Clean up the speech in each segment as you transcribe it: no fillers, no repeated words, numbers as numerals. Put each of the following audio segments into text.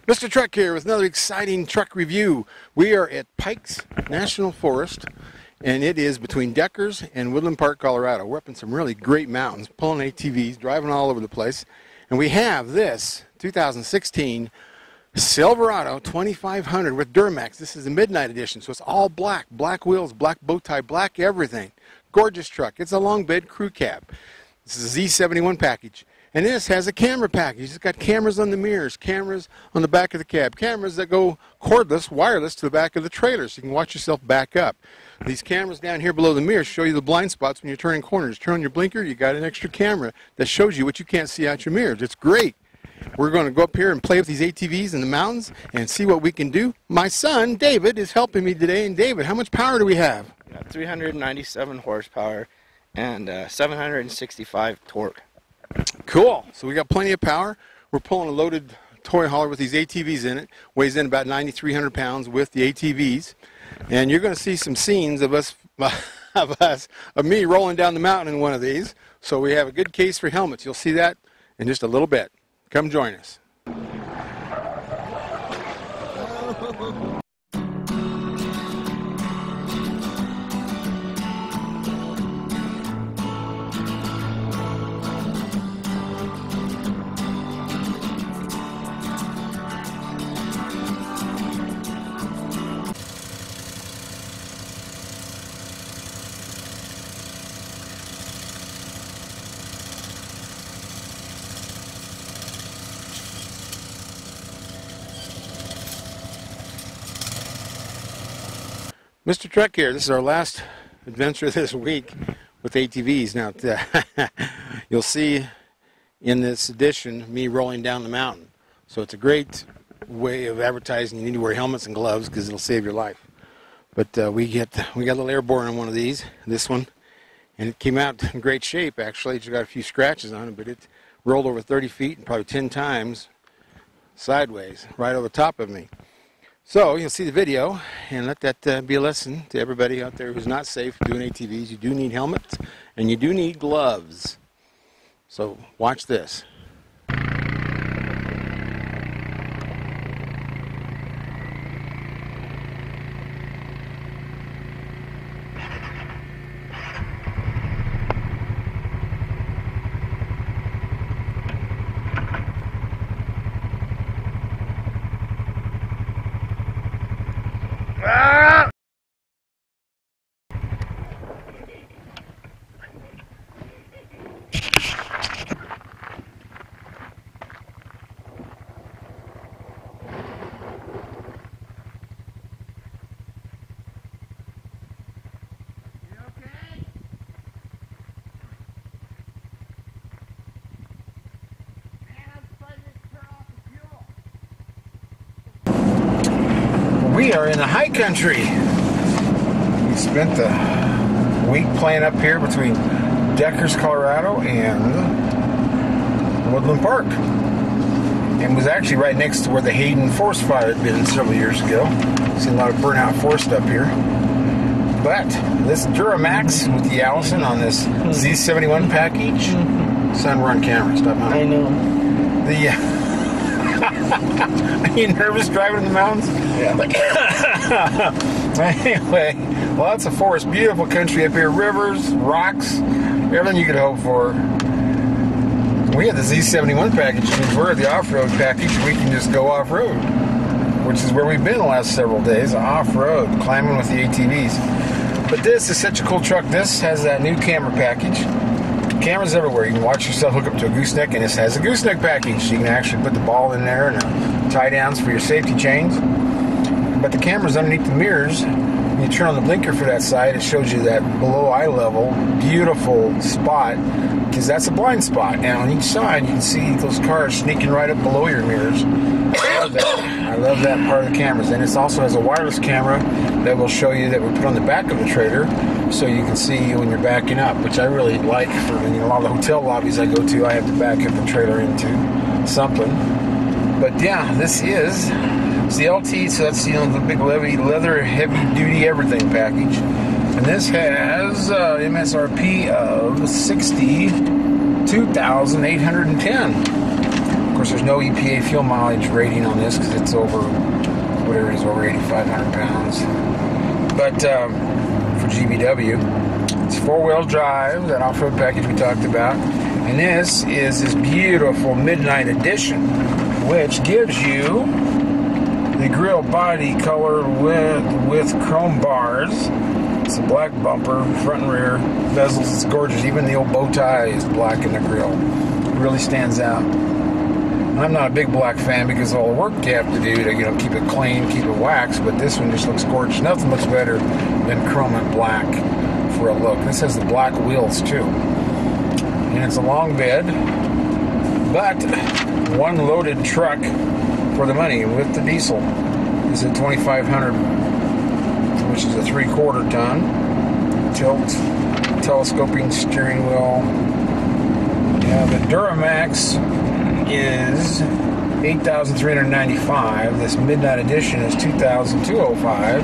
Mr. Truck here with another exciting truck review. We are at Pikes National Forest, and it is between Deckers and Woodland Park, Colorado. We're up in some really great mountains, pulling ATVs, driving all over the place. And we have this 2016 Silverado 2500 with Duramax. This is the Midnight Edition, so it's all black. Black wheels, black bow tie, black everything. Gorgeous truck. It's a long bed crew cab. This is a Z71 package. And this has a camera package. It's got cameras on the mirrors, cameras on the back of the cab, cameras that go cordless, wireless to the back of the trailer so you can watch yourself back up. These cameras down here below the mirrors show you the blind spots when you're turning corners. Turn on your blinker, you got an extra camera that shows you what you can't see out your mirrors. It's great. We're going to go up here and play with these ATVs in the mountains and see what we can do. My son, David, is helping me today. And David, how much power do we have? 397 horsepower and 765 torque. Cool. So we got plenty of power. We're pulling a loaded toy hauler with these ATVs in it. Weighs in about 9,300 pounds with the ATVs. And you're going to see some scenes of me rolling down the mountain in one of these. So we have a good case for helmets. You'll see that in just a little bit. Come join us. Mr. Truck here. This is our last adventure this week with ATVs. Now, you'll see in this edition me rolling down the mountain. So it's a great way of advertising. You need to wear helmets and gloves because it'll save your life. But we got a little airborne on one of these, this one, and it came out in great shape. Actually, it's got a few scratches on it, but it rolled over 30 feet and probably 10 times sideways right over top of me. So you'll see the video and let that be a lesson to everybody out there who's not safe doing ATVs. You do need helmets and you do need gloves. So watch this. We are in the high country. We spent the week playing up here between Deckers, Colorado and Woodland Park. And was actually right next to where the Hayden forest fire had been several years ago. Seen a lot of burnout forest up here. But this Duramax with the Allison on this Z71 package. Son, we're on camera. Stop now. I know. Are you nervous driving in the mountains? Yeah. Anyway, lots of forest, beautiful country up here, rivers, rocks, everything you could hope for. We have the Z71 package, which means we're the off-road package. We can just go off-road, which is where we've been the last several days, off-road, climbing with the ATVs. But this is such a cool truck. This has that new camera package. Cameras everywhere. You can watch yourself hook up to a gooseneck, and this has a gooseneck package. You can actually put the ball in there and tie downs for your safety chains. But the camera's underneath the mirrors. When you turn on the blinker for that side, it shows you that below eye level, beautiful spot, because that's a blind spot. And on each side, you can see those cars sneaking right up below your mirrors. I love that. I love that part of the cameras. And it also has a wireless camera that will show you that we put on the back of the trailer, so you can see when you're backing up, which I really like. For a lot of the hotel lobbies I go to, I have to back up the trailer into something. But yeah, this is It's the LT, so that's, the big leather, heavy-duty everything package. And this has MSRP of $62,810. Of course, there's no EPA fuel mileage rating on this because it's over, whatever it is, over 8,500 pounds. But for GVW, it's 4-wheel drive, that off-road package we talked about. And this is this beautiful Midnight Edition, which gives you the grille body color with chrome bars. It's a black bumper, front and rear, bezels. It's gorgeous. Even the old bow tie is black in the grille. It really stands out. I'm not a big black fan because of all the work you have to do to keep it clean, keep it waxed. But this one just looks gorgeous. Nothing looks better than chrome and black for a look. This has the black wheels too, and it's a long bed, but one loaded truck for the money with the diesel is a 2,500, which is a 3/4 ton tilt, telescoping steering wheel. Yeah, the Duramax is $8,395. This Midnight Edition is $2,205.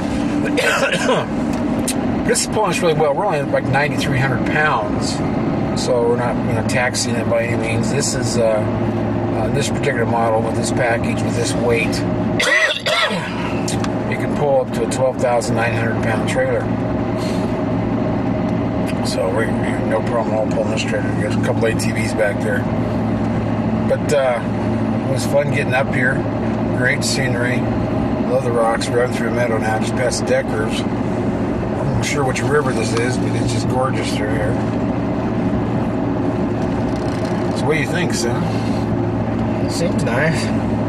This is pulling us really well. We're only like 9,300 pounds, so we're not taxing it by any means. This is this particular model with this package, with this weight, you can pull up to a 12,900 pound trailer. So we no problem at all pulling this trailer. There's a couple ATVs back there. But it was fun getting up here. Great scenery. Love the rocks. We're driving through a meadow now, just past Deckers. I'm not sure which river this is, but it's just gorgeous through here. So what do you think, son? Seems nice.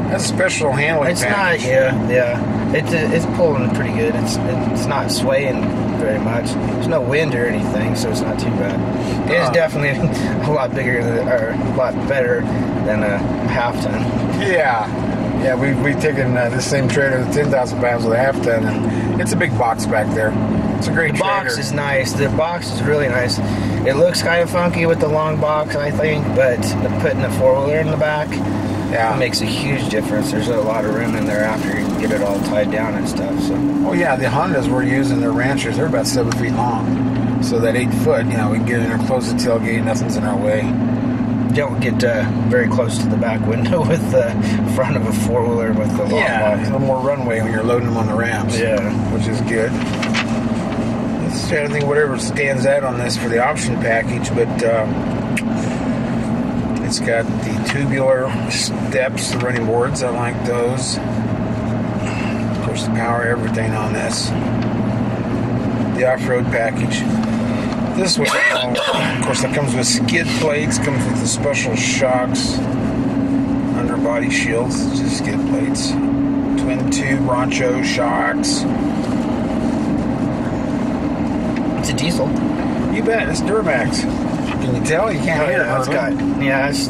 That's a special handling It's package. not, yeah. It's pulling pretty good. It's not swaying very much. There's no wind or anything, so it's not too bad. It is definitely a lot bigger or a lot better than a half ton. Yeah, we've taken this same trailer with 10,000 pounds with a half ton, and it's a big box back there. It's a great trailer. The box is nice. The box is really nice. It looks kind of funky with the long box, I think, but putting the 4-wheeler in the back, it makes a huge difference. There's a lot of room in there after you get it all tied down and stuff. So. Oh yeah, the Hondas we're using, the Ranchers, they're about 7 feet long. So that 8 foot, we can get in there, close the tailgate, nothing's in our way. Don't get very close to the back window with the front of a 4-wheeler with the long box. A little more runway when you're loading them on the ramps. Yeah. Which is good. Let's try to think whatever stands out on this for the option package, but it's got the tubular steps, the running boards. I like those. Of course, the power, everything on this. The off-road package. This one, of course, that comes with skid plates, comes with the special shocks, underbody shields, just skid plates, twin tube Roncho shocks. It's a diesel. You bet, it's Duramax. Can you tell? You can't hear it.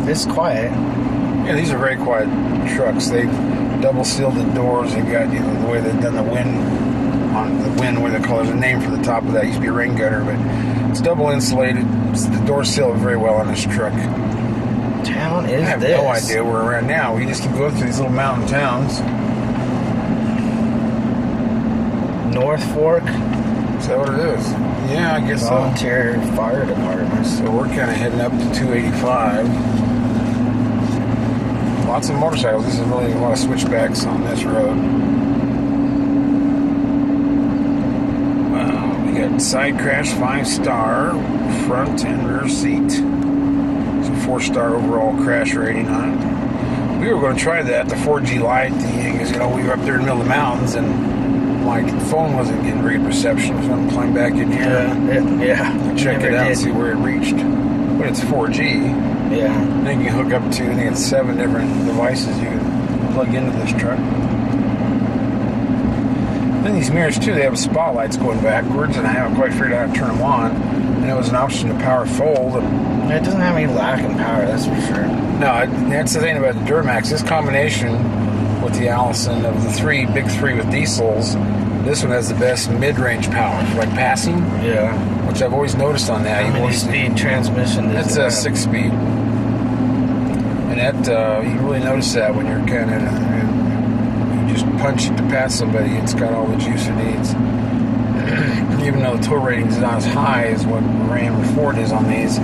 It's quiet. Yeah, these are very quiet trucks. They double sealed the doors. They got the way they've done the wind on the wind, where they call it, there's a name for the top of that. It used to be a rain gutter, but it's double insulated. The doors sealed very well on this truck. Town is I have no idea where we're at now. We just keep going through these little mountain towns. North Fork. Is that what it is? Yeah, I guess Volunteer Fire Department. So we're kind of heading up to 285. Lots of motorcycles. This is really a lot of switchbacks on this road. Wow, we got side crash 5-star, front and rear seat. So 4-star overall crash rating on it. We were going to try that, the 4G Lite thing, because we were up there in the middle of the mountains and my phone wasn't getting great reception, so I'm climb back in here. Check it out and see where it reached. But it's 4G. Yeah. Then you can hook up to, I think it's 7 different devices you can plug into this truck. Then these mirrors too, they have spotlights going backwards, and I haven't quite figured out how to turn them on. And it was an option to power fold. It doesn't have any lack in power, that's for sure. No, that's the thing about the Duramax. This combination with the Allison of the big three with diesels, this one has the best mid-range power, like passing. Yeah. Which I've always noticed on that. How many speed transmission is that? That's a 6-speed. And that, you really notice that when you're kind of, you just punch it to pass somebody, it's got all the juice it needs. Even though the tow rating is not as high as what Ram or Ford is on these,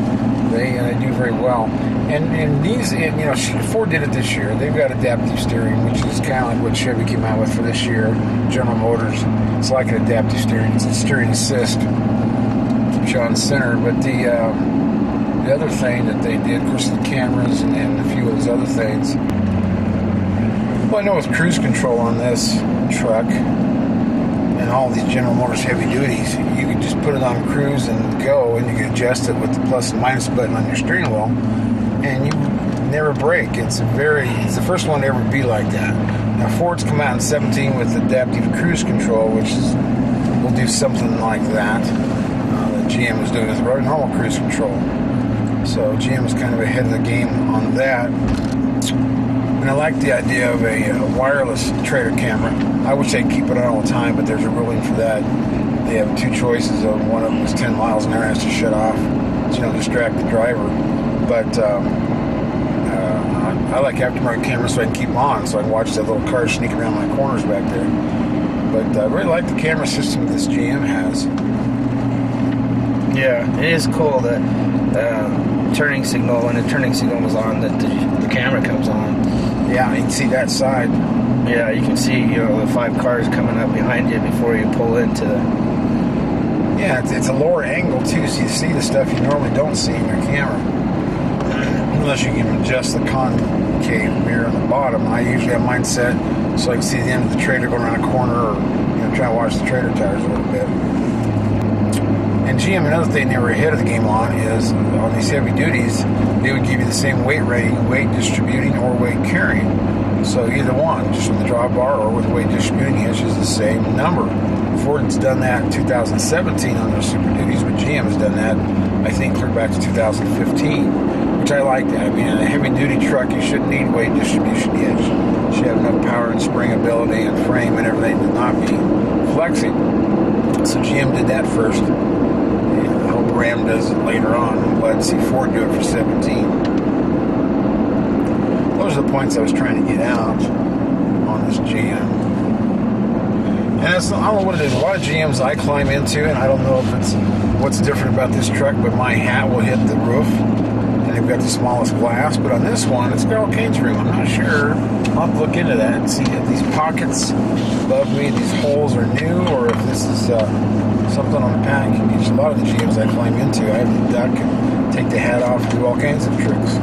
They do very well. And these, Ford did it this year. They've got adaptive steering, which is kind of like what Chevy came out with for this year. General Motors, it's like an adaptive steering. It's a steering assist. Keeps you on center. But the other thing that they did, of course, the cameras and a few of those other things. Well, I know with cruise control on this truck and all these General Motors heavy duties, you can just put it on cruise and go, and you can adjust it with the plus and minus button on your steering wheel, and you never brake. It's the first one to ever be like that. Now Ford's come out in 17 with adaptive cruise control, which will do something like that. That GM was doing with normal cruise control. So GM is kind of ahead of the game on that. And I like the idea of a wireless trailer camera. I wish they'd keep it on all the time, but there's a ruling for that. They have two choices. One of them is 10 miles an hour, has to shut off, so you don't distract the driver. But I like aftermarket cameras so I can keep them on, so I can watch that little car sneak around my corners back there. But I really like the camera system this GM has. Yeah, it is cool that turning signal, when the turning signal was on, that the camera comes on. Yeah, you can see that side. Yeah, you can see, the 5 cars coming up behind you before you pull into the... Yeah, it's a lower angle, too, so you see the stuff you normally don't see in your camera. Unless you can adjust the concave mirror on the bottom. I usually have mine set so I can see the end of the trailer going around a corner, or try to watch the trailer tires a little bit. And GM, another thing they were ahead of the game on is, on these heavy duties, they would give you the same weight rating, weight distributing, or weight carrying. So either one, just with the drawbar or with the weight distributing hitch, is the same number. Ford's done that in 2017 on their Super Duties, but GM has done that, I think, clear back to 2015, which I like that. I mean, in a heavy-duty truck, you shouldn't need weight distribution hitch. You should have enough power and spring ability and frame and everything to not be flexing. So GM did that first. I hope Ram does it later on. I'm glad to see Ford do it for 17. Those are the points I was trying to get out on this GM. And I don't know what it is. A lot of GMs I climb into, and I don't know if it's what's different about this truck, but my hat will hit the roof, and they've got the smallest glass. But on this one, it's got all kinds of room. I'm not sure. I'll have to look into that and see if these pockets above me, these holes are new, or if this is something on the package. A lot of the GMs I climb into, I have to duck and take the hat off and do all kinds of tricks.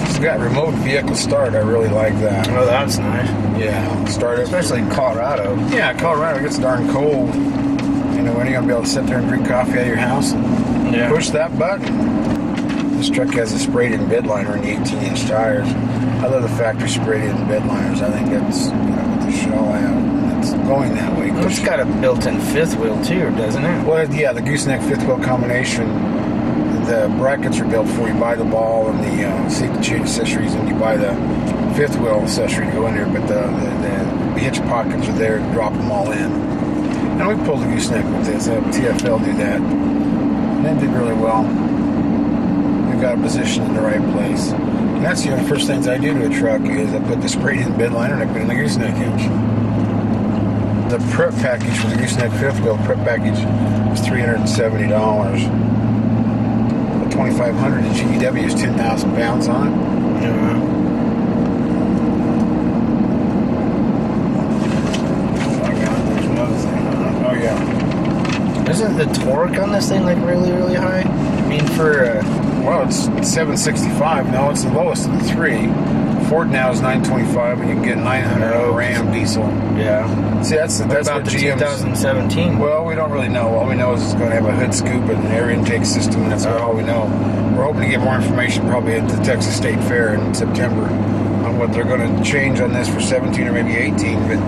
It's got remote vehicle start. I really like that. Oh, that's nice. Yeah, start it. Especially in Colorado. Yeah, Colorado gets darn cold. When are you going to be able to sit there and drink coffee out of your house and push that button? This truck has a sprayed-in bed liner and the 18-inch tires. I love the factory sprayed-in bed liners. I think that's what they should all have. It's going that way. It's got a built-in fifth wheel, too, doesn't it? Well, yeah, the gooseneck fifth wheel combination. The brackets are built before you buy the ball and the seat chain accessories, and you buy the fifth wheel accessory to go in there. But the hitch pockets are there to drop them all in. And we pulled the gooseneck with this. TFL do that. And that did really well. We've got a position in the right place. And that's the first things I do to a truck is I put the sprayed-in bed liner and I put in the gooseneck hitch. The prep package for the gooseneck fifth wheel prep package is $370. 2,500 in GVW is 10,000 pounds on it. Yeah. There's another thing. Oh yeah. Isn't the torque on this thing like really, really high? I mean, for well, it's 765. No, it's the lowest of the three. Ford now is 925, and you can get 900 on a Ram diesel. Yeah. See, that's about what the GM's. 2017. Well, we don't really know. All we know is it's going to have a hood scoop and an air intake system, and that's about all we know. We're hoping to get more information probably at the Texas State Fair in September on what they're going to change on this for 17 or maybe 18. But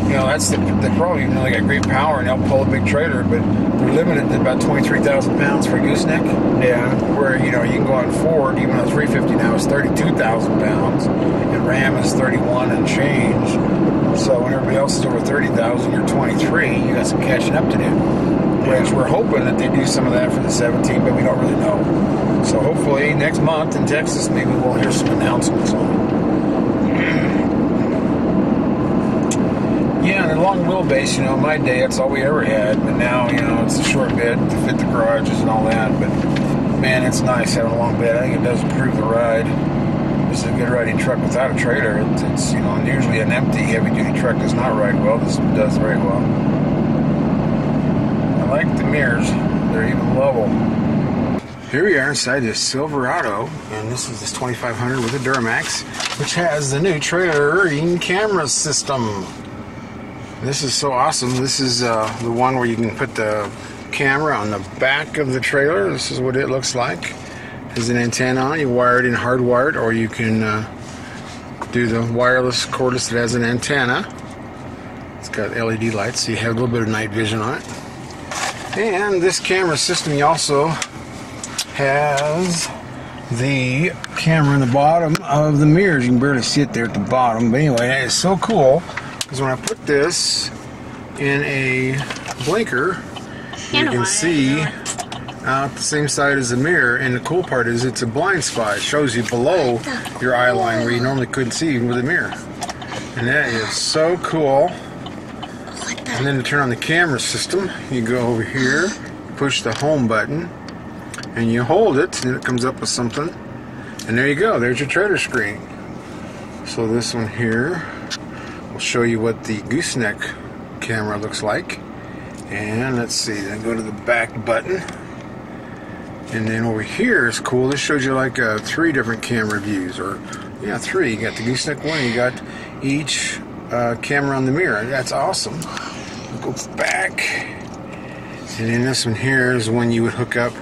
they probably they got great power and they'll pull a big trailer, but they're limited to about 23,000 pounds for a gooseneck. Yeah. Where you can go on Ford, even though 350 now is 32,000 pounds, and Ram is 31 and change. So when everybody else is over 30,000, you're 23. You got some catching up to do. Whereas we're hoping that they do some of that for the 17, but we don't really know. So hopefully next month in Texas, maybe we'll hear some announcements on it. Yeah, and a long wheelbase, in my day, that's all we ever had. But now, it's a short bed to fit the garages and all that. But man, it's nice having a long bed. I think it does improve the ride. This is a good riding truck without a trailer. It's you know, and usually an empty heavy-duty truck does not ride well. This one does very well. I like the mirrors. They're even level. Here we are inside this Silverado, and this is this 2500 with a Duramax, which has the new trailer-ing camera system. This is so awesome. This is the one where you can put the camera on the back of the trailer. This is what it looks like. There's an antenna on it. You wire it in hardwired, or you can do the wireless cordless that has an antenna. It's got LED lights, so you have a little bit of night vision on it. And this camera system, you also has the camera in the bottom of the mirrors. You can barely see it there at the bottom, but anyway, that is so cool because when I put this in a blinker, you can see out the same side as the mirror, and the cool part is it's a blind spot. It shows you below your eye line where you normally couldn't see with a mirror, and that is so cool. And then to turn on the camera system, you go over here, push the home button, and you hold it, and it comes up with something, and there you go, there's your trailer screen. So this one here will show you what the gooseneck camera looks like. And let's see, then go to the back button, and then over here is cool. This shows you like 3 different camera views, or yeah, 3. You got the gooseneck one, and you got each camera on the mirror. That's awesome. Go back, and then this one here is when you would hook up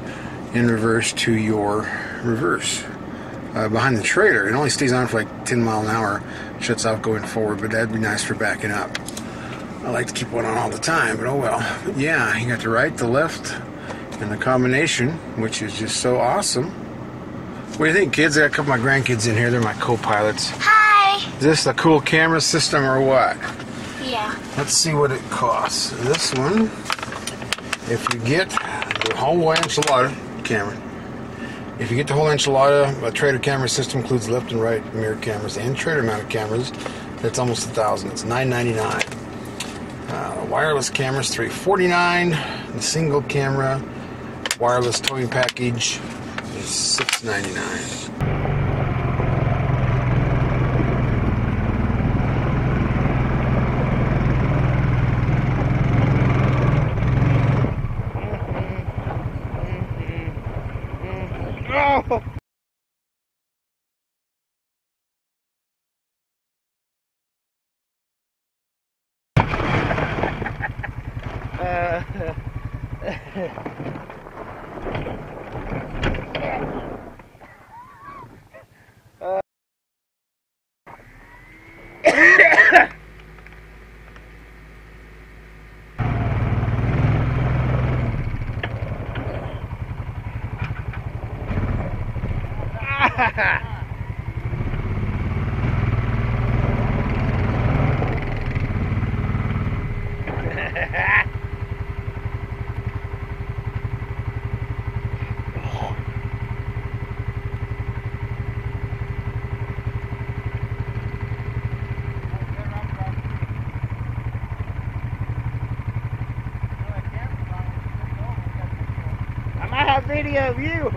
in reverse to your reverse behind the trailer. It only stays on for like 10 miles an hour, shuts off going forward, but that'd be nice for backing up. I like to keep one on all the time, but oh well. But yeah, you got the right, the left, and the combination, which is just so awesome. What do you think, kids? I got a couple of my grandkids in here. They're my co-pilots. Hi! Is this a cool camera system or what? Yeah. Let's see what it costs. This one, if you get the whole enchilada camera, if you get the whole enchilada, a trailer camera system includes left and right mirror cameras and trailer mounted cameras. That's almost $1,000. It's $999. Wireless cameras $349. The single camera wireless towing package is $699. Oh! I have video of you.